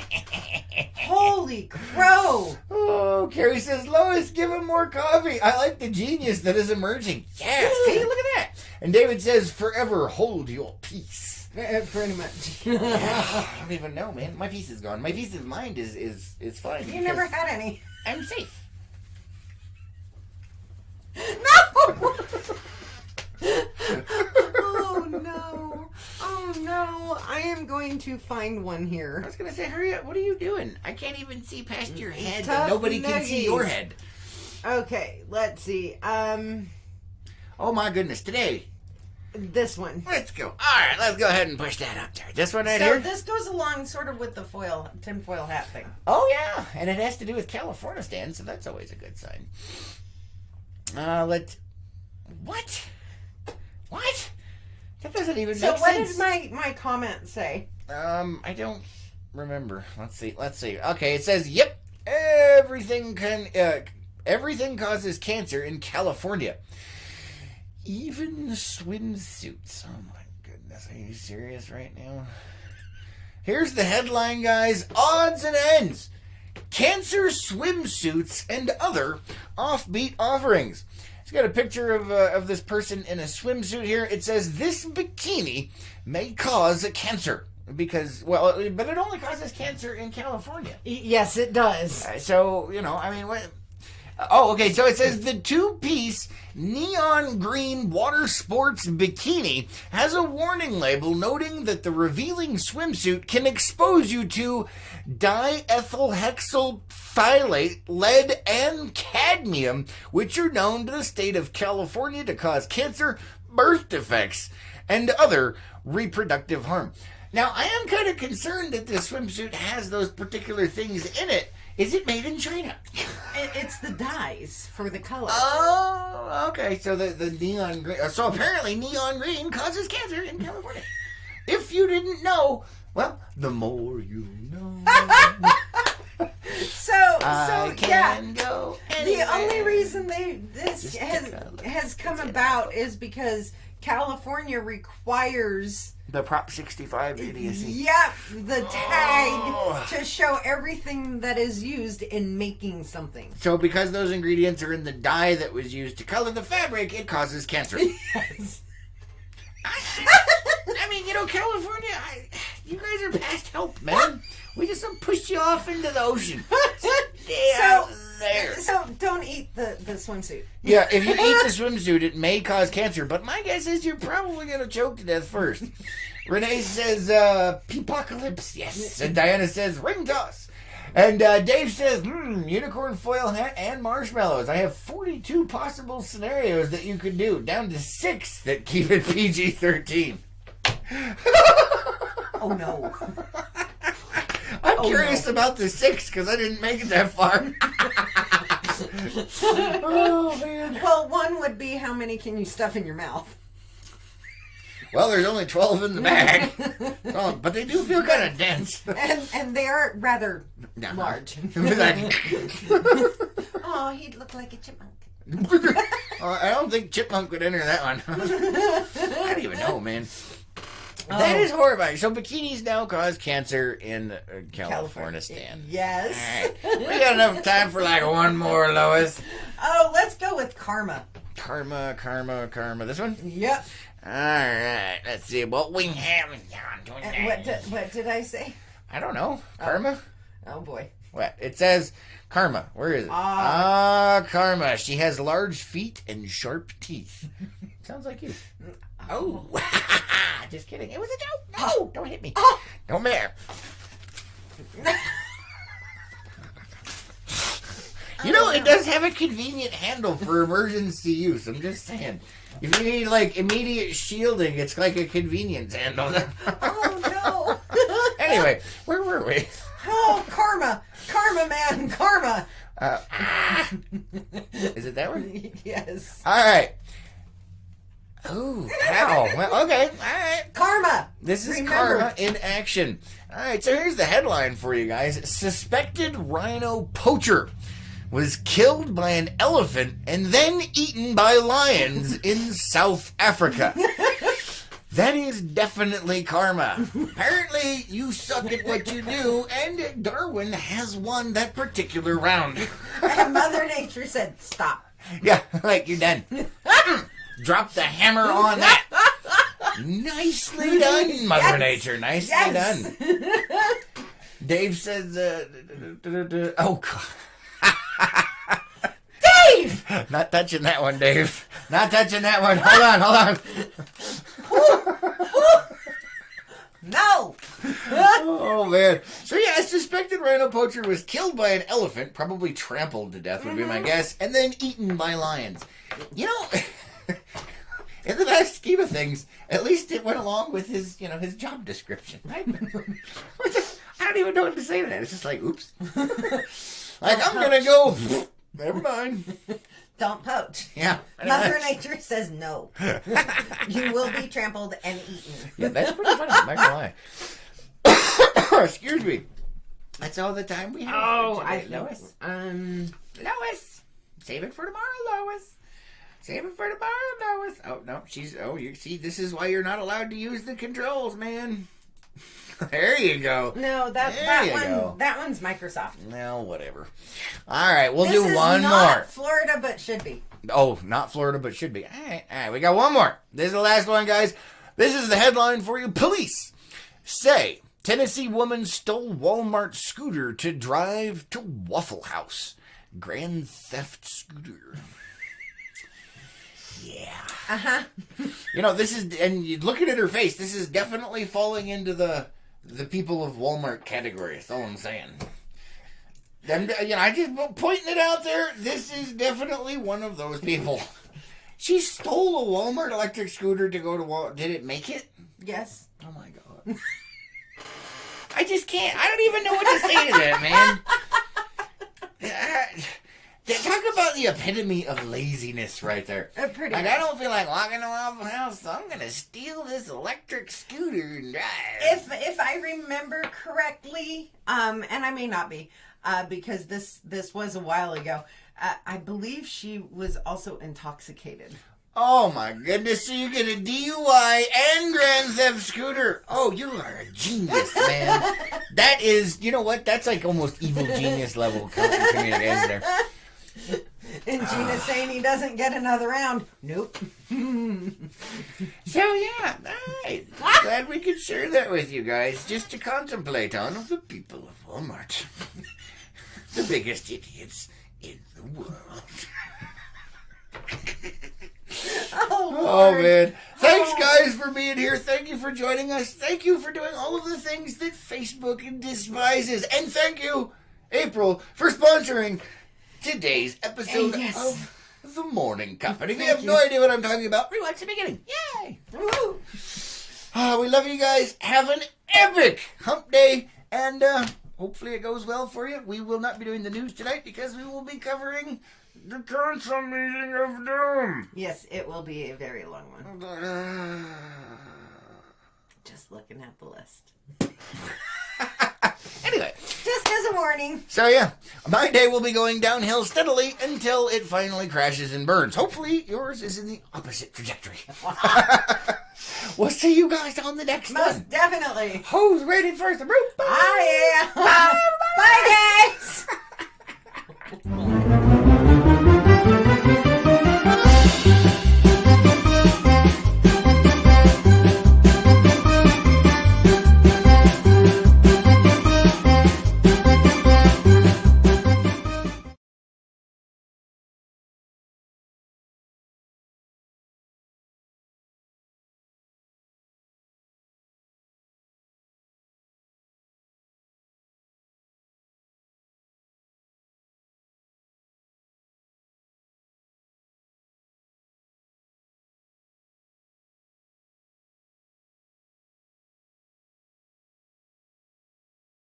Holy crow. Oh, Carrie says, "Lois, give him more coffee. I like the genius that is emerging." Yeah, see, look at that. And David says, "Forever hold your peace." Pretty much. I don't even know, man. My peace is gone. My peace of mind is fine. You never had any. I'm safe. No! Oh no. Oh no. I am going to find one here. I was going to say, hurry up. What are you doing? I can't even see past your head. Tough And nobody can see nuggies. your head. Okay, let's see. Oh my goodness. Today, This one. let's go. All right, let's go ahead and push that up there. This one right So here? this goes along sort of with the tinfoil hat thing. Oh, yeah. And it has to do with California stand, so that's always a good sign. What? What? That doesn't even So make what sense. did my comment say? I don't remember. Let's see. Okay, it says, "Yep, everything causes cancer in California. Even swimsuits." Oh my goodness, are you serious right now? Here's the headline, guys. Odds and ends. Cancer swimsuits and other offbeat offerings. It's got a picture of this person in a swimsuit here. It says, "This bikini may cause cancer." Because, well, but it only causes cancer in California. Yes, it does. So, you know, I mean, what? Oh, okay. So it says the two-piece neon green water sports bikini has a warning label noting that the revealing swimsuit can expose you to diethylhexyl phthalate, lead, and cadmium, which are known to the state of California to cause cancer, birth defects, and other reproductive harm. Now, I am kind of concerned that this swimsuit has those particular things in it. Is it made in China? It's the dyes for the color. Oh, okay. So the neon green. So apparently neon green causes cancer in California. If you didn't know, well, the more you know. So I can go anywhere. The only reason this has come about is because California requires the Prop 65 idiocy. Yep, the tag to show everything that is used in making something. So because those ingredients are in the dye that was used to color the fabric, it causes cancer. Yes. I mean, California, you guys are past help, man. We just pushed you off into the ocean. Stay out there. So don't eat the swimsuit. Yeah, if you eat the swimsuit, it may cause cancer, but my guess is you're probably going to choke to death first. Renee says, peepocalypse, yes. And Diana says, ring toss. And Dave says, unicorn foil hat and marshmallows. I have 42 possible scenarios that you could do, down to 6 that keep it PG-13. Oh, no. I'm curious about the 6 because I didn't make it that far. Oh, man. Well, one would be how many can you stuff in your mouth? Well, there's only 12 in the bag. Oh, but they do feel kind of dense. And they are rather large. Oh, he'd look like a chipmunk. I don't think Chipmunk would enter that one. I don't even know, man. That is horrifying. So bikinis now cause cancer in California, Stan. Yes. All right. We got enough time for like one more, Lois. Oh, let's go with karma. Karma. This one? Yep. All right. Let's see what we have. What did I say? I don't know. Karma? Oh, boy. What? It says Karma. Where is it? Karma. She has large feet and sharp teeth. Sounds like you. Oh. Just kidding. It was a joke. No, don't hit me. Don't matter. It does have a convenient handle for emergency use. I'm just saying. If you need, immediate shielding, it's like a convenience handle. Oh, no. Anyway, where were we? Oh, karma. Karma, man. Karma. Is it that one? Yes. All right. Oh, wow. Well, okay. All right. Karma. This is karma in action. All right, so here's the headline for you guys. Suspected rhino poacher was killed by an elephant and then eaten by lions in South Africa. That is definitely karma. Apparently, you suck at what you do, and Darwin has won that particular round. And Mother Nature said, stop. Yeah, you're done. Drop the hammer on that. Nicely done, Mother Nature. Nicely done. Dave says, oh, God. Dave! Not touching that one, Dave. Not touching that one. Hold on. No! Oh, man. So, yeah, a suspected rhino poacher was killed by an elephant, probably trampled to death would be my guess, and then eaten by lions. In the vast scheme of things, at least it went along with his job description. Right? I don't even know what to say to that. It's just like, oops. I'm going to go, never mind. Don't poach. Yeah. Mother Nature says no. You will be trampled and eaten. Yeah, that's pretty funny. I'm not going to lie. Excuse me. That's all the time we have. Oh, for today, Lois. Lois. Save it for tomorrow, Lois. Save it for tomorrow, Lois. Oh, no. You see, this is why you're not allowed to use the controls, man. There you go. No, that one's Microsoft. Well, whatever. All right, we'll do one more. This is not Florida, but should be. Oh, not Florida, but should be. All right, we got one more. This is the last one, guys. This is the headline for you. Police say Tennessee woman stole Walmart scooter to drive to Waffle House. Grand Theft Scooter. Yeah. Uh-huh. You know, this is, and you looking at her face, this is definitely falling into the people of Walmart category. That's all I'm saying. I just pointing it out there. This is definitely one of those people. She stole a Walmart electric scooter to go to Walmart. Did it make it? Yes. Oh my God. I just can't. I don't even know what to say to that, man. Talk about the epitome of laziness right there. Pretty like, much. I don't feel like walking around the house, so I'm going to steal this electric scooter and drive. If I remember correctly, and I may not be, because this was a while ago, I believe she was also intoxicated. Oh my goodness, so you get a DUI and Grand Theft Scooter. Oh, you are a genius, man. That is, you know what? That's like almost evil genius level communication there. And Gina's saying he doesn't get another round. Nope. So yeah, alright. Glad we could share that with you guys, just to contemplate on the people of Walmart. The biggest idiots in the world. Oh man. Thanks guys for being here. Thank you for joining us. Thank you for doing all of the things that Facebook despises. And thank you, April, for sponsoring today's episode of The Morning Cup. And if you have no idea what I'm talking about, rewatch the beginning. Yay! Woo. We love you guys. Have an epic hump day. And hopefully it goes well for you. We will not be doing the news tonight because we will be covering the council meeting of doom. Yes, it will be a very long one. Just looking at the list. Anyway. Just as a warning. So yeah, my day will be going downhill steadily until it finally crashes and burns. Hopefully yours is in the opposite trajectory. We'll see you guys on the next one. Most definitely. Who's ready for the roof? I am. Bye, guys.